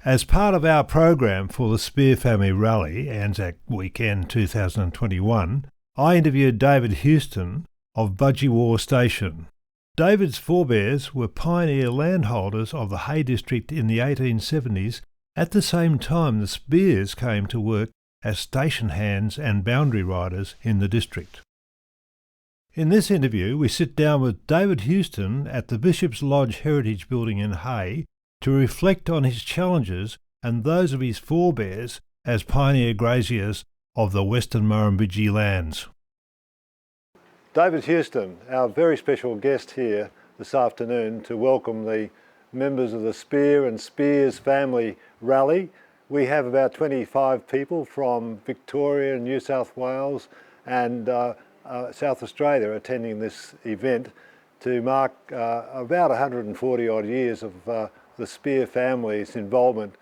As part of our program for the Spear Family Rally, Anzac Weekend 2021, I interviewed David Houston of Budgie War Station. David's forebears were pioneer landholders of the Hay District in the 1870s, at the same time the Spears came to work as station hands and boundary riders in the district. In this interview, we sit down with David Houston at the Bishop's Lodge Heritage Building in Hay to reflect on his challenges and those of his forebears as pioneer graziers of the Western Murrumbidgee lands. David Houston, our very special guest here this afternoon to welcome the members of the Spear and Spears Family Rally. We have about 25 people from Victoria, New South Wales and South Australia attending this event to mark about 140 odd years of the Spear family's involvement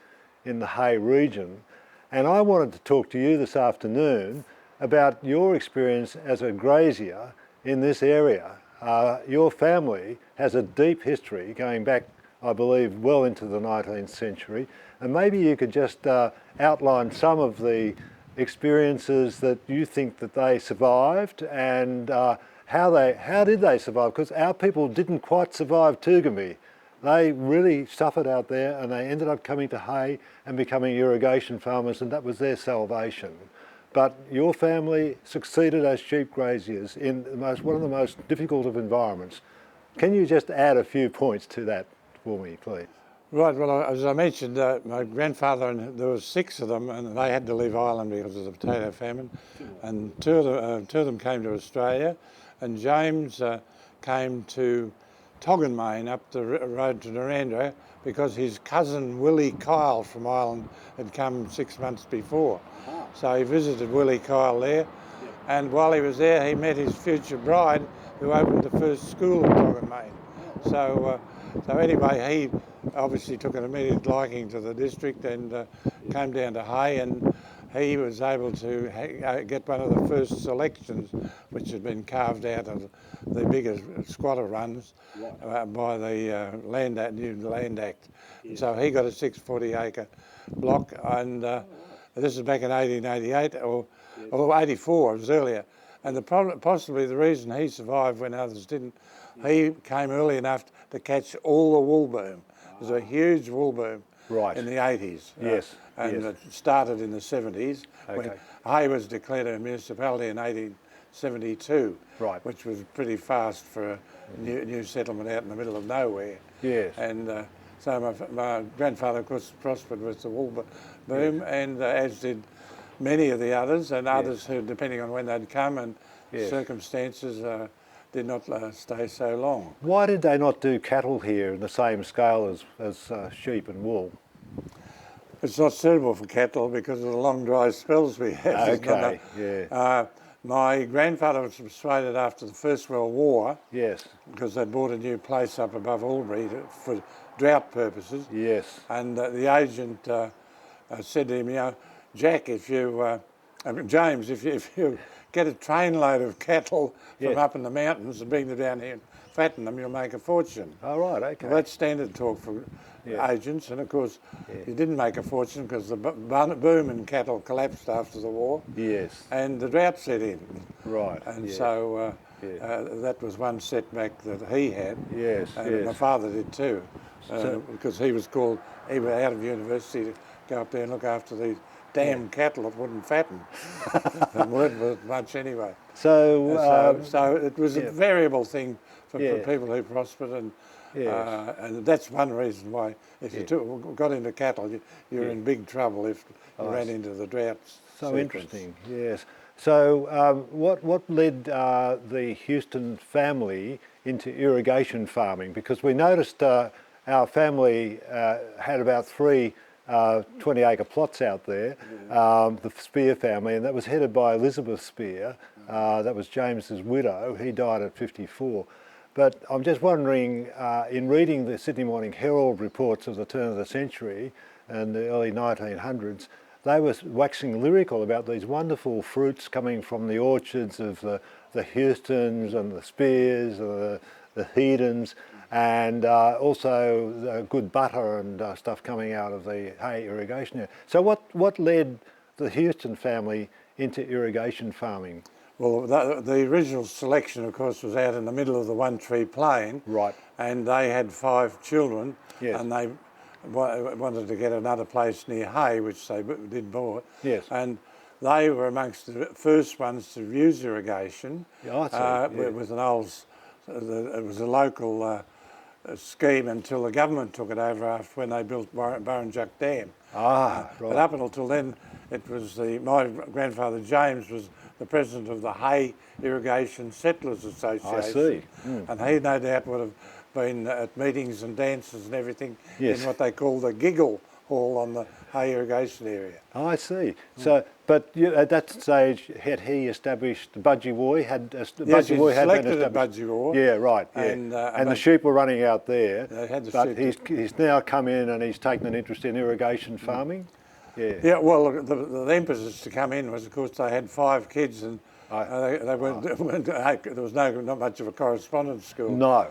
in the Hay region. And I wanted to talk to you this afternoon about your experience as a grazier in this area. Your family has a deep history going back, I believe, well into the 19th century. And maybe you could just outline some of the experiences that you think that they survived and how did they survive? Because our people didn't quite survive Toogamy. They really suffered out there and they ended up coming to Hay and becoming irrigation farmers, and that was their salvation. But your family succeeded as sheep graziers in one of the most difficult of environments. Can you just add a few points to that for me, please? Right, well, as I mentioned, my grandfather, and there were 6 of them, and they had to leave Ireland because of the potato famine, and two of them came to Australia, and James came to Toggenmain up the road to Narrandera because his cousin Willie Kyle from Ireland had come 6 months before. So he visited Willie Kyle there, and while he was there he met his future bride who opened the first school at Toggenmain. So anyway, he obviously took an immediate liking to the district and came down to Hay, and he was able to get one of the first selections which had been carved out of the bigger squatter runs by the new Land Act. Yes. So he got a 640 acre block, and this is back in 1888 or 84, it was earlier. And possibly the reason he survived when others didn't, he came early enough to catch all the wool boom. There was a huge wool boom in the 80s. Yes. And it started in the 70s when Hay was declared a municipality in 1872, which was pretty fast for a new settlement out in the middle of nowhere. Yes. And so my grandfather, of course, prospered with the wool boom, and as did many of the others, and others who, depending on when they'd come and circumstances, did not stay so long. Why did they not do cattle here in the same scale as sheep and wool? It's not suitable for cattle because of the long dry spells we have. Okay, my grandfather was persuaded after the First World War, because they bought a new place up above Albury for drought purposes. Yes. And the agent said to him, Jack, James, if you get a trainload of cattle from up in the mountains and bring them down here and fatten them, you'll make a fortune. Oh, right, okay. Well, that's standard talk for agents, and of course he didn't make a fortune because the boom in cattle collapsed after the war. Yes. And the drought set in. Right. And so that was one setback that he had. Yes. And my father did too, because he was out of university to go up there and look after these damn cattle that wouldn't fatten and weren't worth much anyway. So it was a variable thing for people who prospered, and that's one reason why if you got into cattle, you're in big trouble if you ran into the droughts. So interesting, yes. So what led the Houston family into irrigation farming? Because we noticed our family had about 3 20-acre plots out there, the Spear family, and that was headed by Elizabeth Spear. That was James's widow. He died at 54. But I'm just wondering, in reading the Sydney Morning Herald reports of the turn of the century and the early 1900s, they were waxing lyrical about these wonderful fruits coming from the orchards of the Houstons and the Spears, the Hedens, and also good butter and stuff coming out of the Hay irrigation area. So what led the Houston family into irrigation farming? Well, the original selection, of course, was out in the middle of the One Tree Plain. Right. And they had 5 children. Yes. And they wanted to get another place near Hay, which they did bought. Yes. And they were amongst the first ones to use irrigation. Yeah, I see. Yeah. With an old, it was a local scheme until the government took it over after when they built Burrinjuck Dam. Ah, right. But up until then, it was my grandfather James was the president of the Hay Irrigation Settlers Association. I see. And he no doubt would have been at meetings and dances and everything Yes. in what they call the giggle hall on the Hay irrigation area. I see. So, but at that stage, had he established Budgie War? Yes, he selected at Budgie War. Yeah, right. Yeah. And the sheep were running out there. They had the but sheep. he's now come in and he's taken an interest in irrigation farming. Yeah. Yeah. Well, the impetus to come in was, of course, they had 5 kids and. They weren't, there was not much of a correspondence school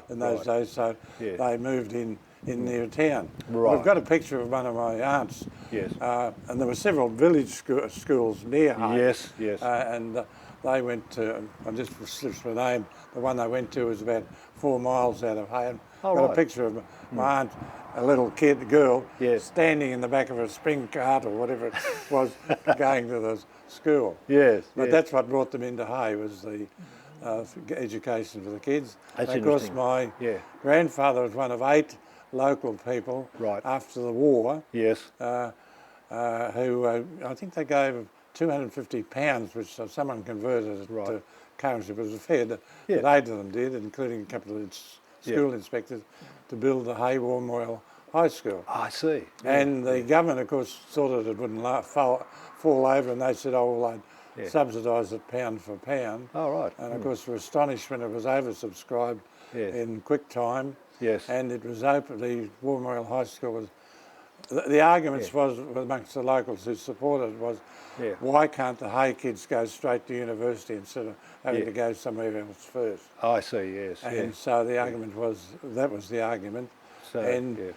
in those days, so they moved in near town. Right. We've got a picture of one of my aunts. Yes. And there were several village schools near Hay. Yes, yes. And they went to, I just slips my name, the one they went to was about 4 miles out of Hay. And got a picture of my aunt, a little girl, standing in the back of a spring cart or whatever it was, going to the school. Yes. But that's what brought them into Hay, was the education for the kids. That's and of course, my grandfather was one of 8 local people after the war. Yes. Who I think they gave £250, which someone converted it to currency. It was a fair that 8 of them did, including a couple of school inspectors, to build the Hay War Memorial High School. I see. And the government, of course, thought that it wouldn't fall over, and they said, oh, well, they'd subsidise it pound for pound. Oh, right. And, of course, were astonished when it was oversubscribed in quick time. Yes. And it was open, the War Memorial High School was... The arguments was amongst the locals who supported it was, why can't the Hay kids go straight to university instead of having to go somewhere else first? I see, yes. And so the argument was, that was the argument. So, and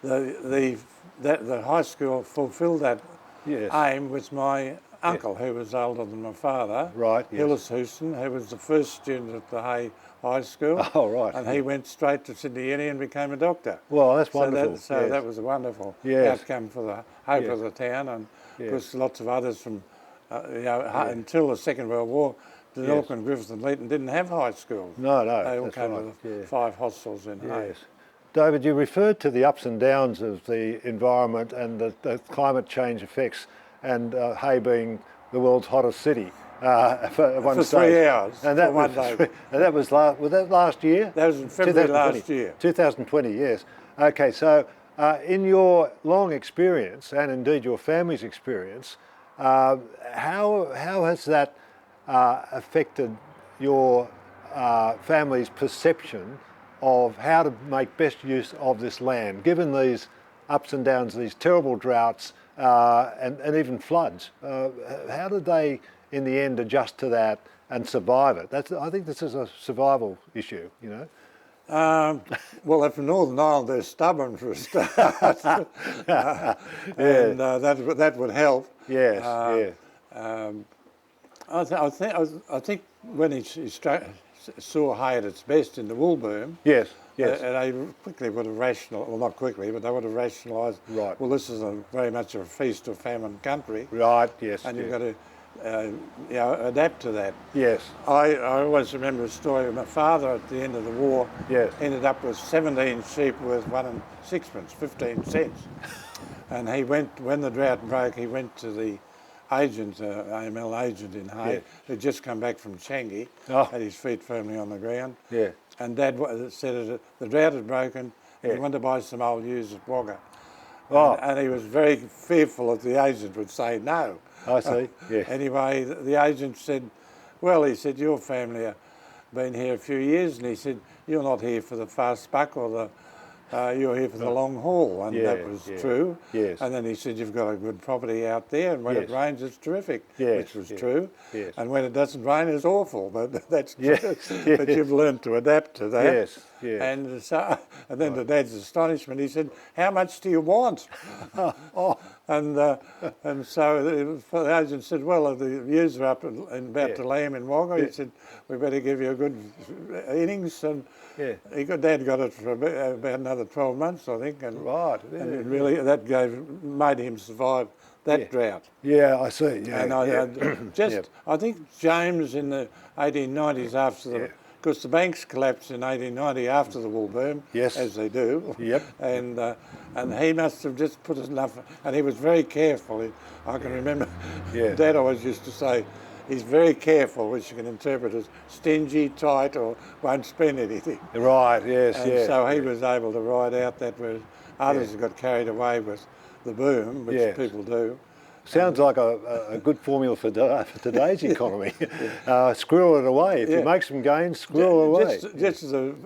the high school fulfilled that aim with my uncle, who was older than my father, Hillis Houston, who was the first student at the Hay High School. Oh, right. And he went straight to Sydney Uni and became a doctor. Well, that's wonderful. So that was a wonderful outcome for the hope of the town. And of course, lots of others from, until the Second World War, Denilton, Griffith and Leeton didn't have high schools. No, they all came to the 5 hostels in Hay. David, you referred to the ups and downs of the environment and the climate change effects, and Hay being the world's hottest city for one for stage. 3 hours, and that for one day. And that was last year? That was in February last year. 2020, yes. Okay, so in your long experience, and indeed your family's experience, how has that affected your family's perception of how to make best use of this land, given these ups and downs, these terrible droughts and even floods? How did they, in the end, adjust to that and survive it? I think this is a survival issue, you know. Well, if Northern Ireland, they're stubborn for a start, and that would help. Yes, I think when he saw Hay at its best in the wool boom, yes, they quickly would have not quickly, but they would have rationalised. Right. Well, this is very much a feast or famine country. Right. Yes. And you've got to. Adapt to that. Yes. I always remember a story of my father at the end of the war. Yes. Ended up with 17 sheep worth 1 and 6pence, 15 cents. And he went, when the drought broke, he went to the agent, AML agent in Hay, who'd just come back from Changi, had his feet firmly on the ground. Yeah. And Dad said the drought had broken, and he wanted to buy some old ewes at Wagga. Oh. And he was very fearful that the agent would say no. I see, yes. Anyway, the agent said, well, he said, your family have been here a few years, and he said, you're not here for the fast buck or you're here for the long haul, and that was true. Yes. And then he said, you've got a good property out there, and when it rains, it's terrific, which was true. Yes. And when it doesn't rain, it's awful, but that's true. But you've learned to adapt to that. Yes, yes. And then to Dad's astonishment, he said, "How much do you want?" Oh, And so the agent said, "Well, the ewes are up and about to lamb in Wagga." He said, "We better give you a good innings." And Dad got it for about another 12 months, I think. And, right. and it really that made him survive that drought. Yeah, I see. Yeah, And I think James in the 1890s after because the banks collapsed in 1890 after the wool boom, as they do. Yep. And he must have just put enough, and he was very careful. I can remember Dad always used to say, he's very careful, which you can interpret as stingy, tight, or won't spend anything. Right, yes, And so he was able to ride out that, whereas others got carried away with the boom, which people do. Sounds like a good formula for today's economy. Squirrel it away. If you make some gains, squirrel it away. Just as an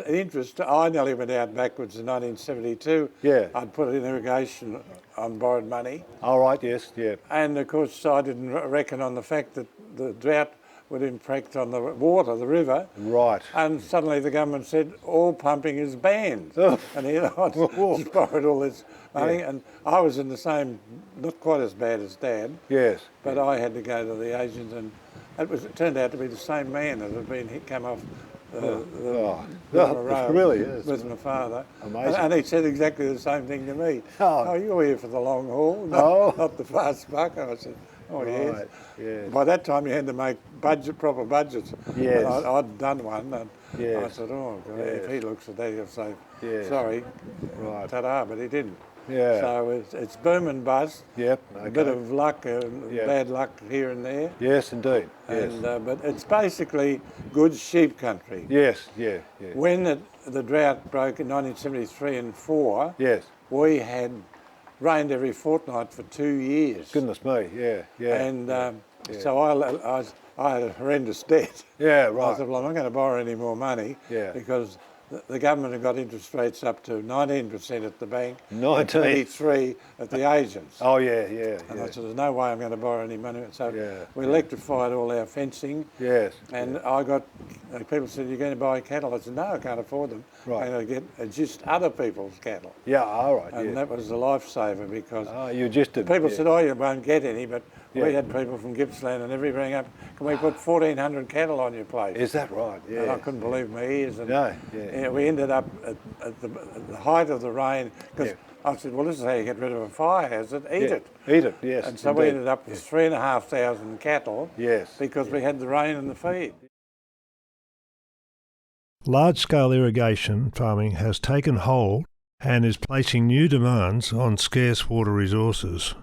interest, I nearly went out backwards in 1972. Yeah. I'd put in irrigation on borrowed money. All right, yes, yeah. And of course, I didn't reckon on the fact that the drought would impact on the water, the river. Right. And suddenly the government said all pumping is banned. Oh. And I just borrowed all this money, and I was in the same, not quite as bad as Dad. Yes. But I had to go to the agent, and it turned out to be the same man that had come off really is. with my father. Amazing. And he said exactly the same thing to me. Oh. You're here for the long haul, not the fast buck. I said, Right, yes. By that time you had to make proper budgets. Yes. And I'd done one, and I Yes. said, oh, God, if he looks at that, he'll say, Yes. sorry, Right. ta-da, but he didn't. Yeah. So it's boom and bust. Yep. A bit of luck, bad luck here and there. Yes, indeed. Yes. And, but it's basically good sheep country. Yes, yeah. When the drought broke in 1973 and 4, Yes. we had rained every fortnight for 2 years. Goodness me, yeah. And so I had a horrendous debt. Yeah, I right. said, well, I'm not going to borrow any more money because the government had got interest rates up to 19% at the bank, 19. 23 at the agents. Oh, yeah. And I said, there's no way I'm going to borrow any money. So we electrified all our fencing. Yes. And I got, people said, you're going to buy cattle? I said, no, I can't afford them. Right. I'm going to get just other people's cattle. Yeah, all right, And that was a lifesaver because you just did. people said, oh, you won't get any, but we had people from Gippsland and every ring up, can we put 1,400 cattle on your place? Is that right? Yeah. And I couldn't believe my ears. And No, we ended up at the height of the rain, because I said, well, this is how you get rid of a fire hazard, eat it. Eat it, yes. And so we ended up with 3,500 cattle because we had the rain and the feed. Large-scale irrigation farming has taken hold and is placing new demands on scarce water resources.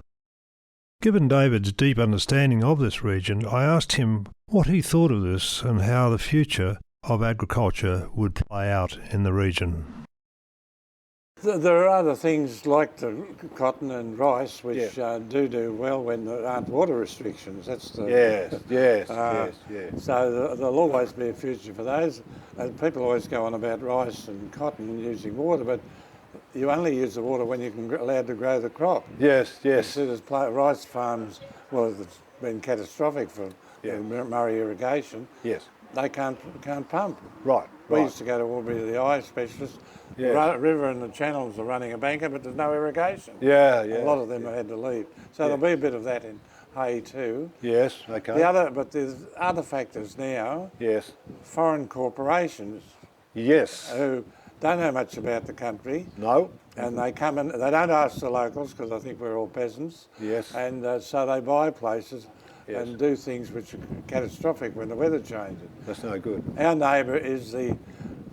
Given David's deep understanding of this region, I asked him what he thought of this and how the future of agriculture would play out in the region. There are other things like the cotton and rice which do well when there aren't water restrictions. That's the Yes. So there'll always be a future for those. People always go on about rice and cotton using water, but you only use the water when you're allowed to grow the crop. Yes. So there's rice farms, well, it's been catastrophic for Murray irrigation. Yes. They can't pump. Right. We used to go to Albury, the eye specialist. The river and the channels are running a banker, but there's no irrigation. Yeah. A lot of them have had to leave. So there'll be a bit of that in hay too. Yes, okay. But there's other factors now. Yes. Foreign corporations. Yes. Who don't know much about the country. No. And they come in, they don't ask the locals because I think we're all peasants. Yes. And so they buy places and do things which are catastrophic when the weather changes. That's no good. Our neighbour is the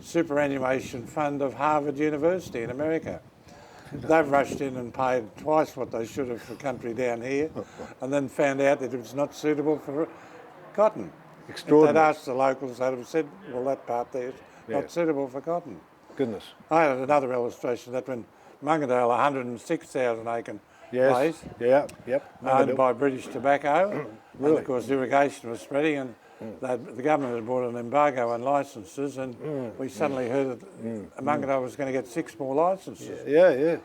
superannuation fund of Harvard University in America. They've rushed in and paid twice what they should have for country down here, and then found out that it was not suitable for cotton. Extraordinary. If they'd asked the locals, they'd have said, well, that part there is not suitable for cotton. Goodness. I had another illustration that when Mungadale, 106,000 acre place, owned by British Tobacco, and of course irrigation was spreading, and the government had brought an embargo on licences, and we suddenly heard that Mungadale was going to get 6 more licences.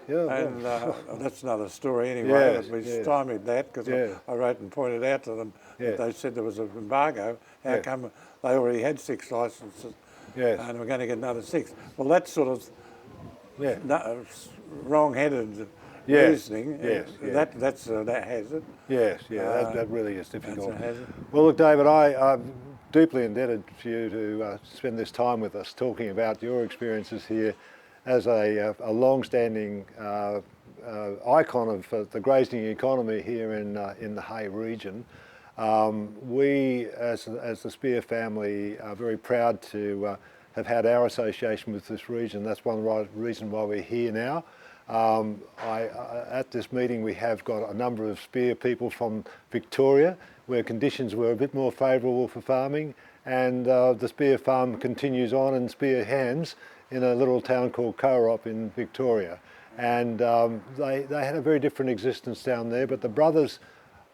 And that's another story anyway, but we stymied that because I wrote and pointed out to them that they said there was an embargo. How come they already had 6 licences? Yes. and we're going to get another 6. Well, that's sort of Yeah. wrong-headed Yes, reasoning. yes, yeah. That's that hazard. Yes, yeah, that really is difficult. That's a hazard. Well, look, David, I'm deeply indebted for you to spend this time with us talking about your experiences here as a long-standing icon of the grazing economy here in the Hay region. We, as the Spear family, are very proud to have had our association with this region. That's one reason why we're here now. At this meeting we have got a number of Spear people from Victoria, where conditions were a bit more favourable for farming, and the Spear farm continues on in Spear Hands in a little town called Corop in Victoria. And they had a very different existence down there, but the brothers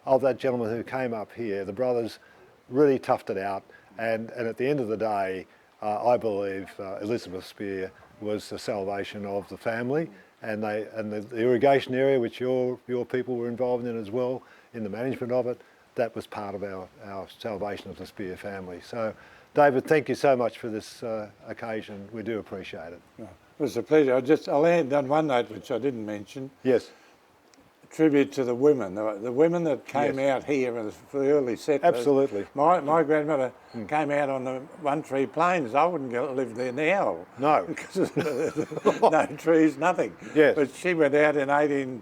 of that gentleman who came up here, the brothers really toughed it out, and at the end of the day, I believe Elizabeth Spear was the salvation of the family. And the irrigation area, which your people were involved in as well, in the management of it, that was part of our salvation of the Spear family. So, David, thank you so much for this occasion. We do appreciate it. It was a pleasure. I'll end on one note which I didn't mention. Yes. Tribute to the women. The women that came out here for the early settlers. Absolutely. My grandmother came out on the One Tree Plains. I wouldn't live there now. No. Because no trees, nothing. Yes. But she went out in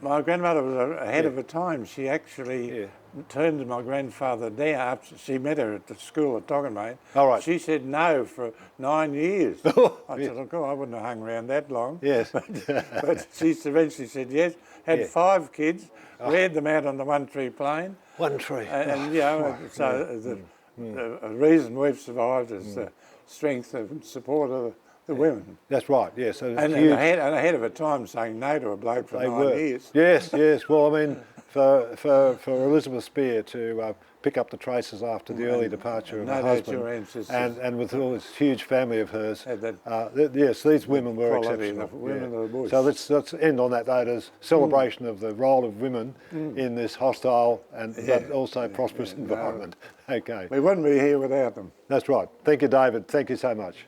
my grandmother was ahead of her time. She actually turned my grandfather down after she met her at the school at Toggenmate. All right. She said no for 9 years. I said, look, I wouldn't have hung around that long. Yes. But she eventually said yes. Had 5 kids, reared them out on the One Tree Plain. One tree. And you know, so the reason we've survived is the strength and support of the women. That's right, yes. So And ahead of a time saying no to a bloke for 9 years. Yes, yes. Well, I mean, for Elizabeth Spear to pick up the traces after the early departure of her husband, and with all this huge family of hers, yes, these women were exceptional. Women of the bush. So let's end on that note as celebration of the role of women in this hostile but also prosperous environment. Okay. We wouldn't be here without them. That's right. Thank you, David. Thank you so much.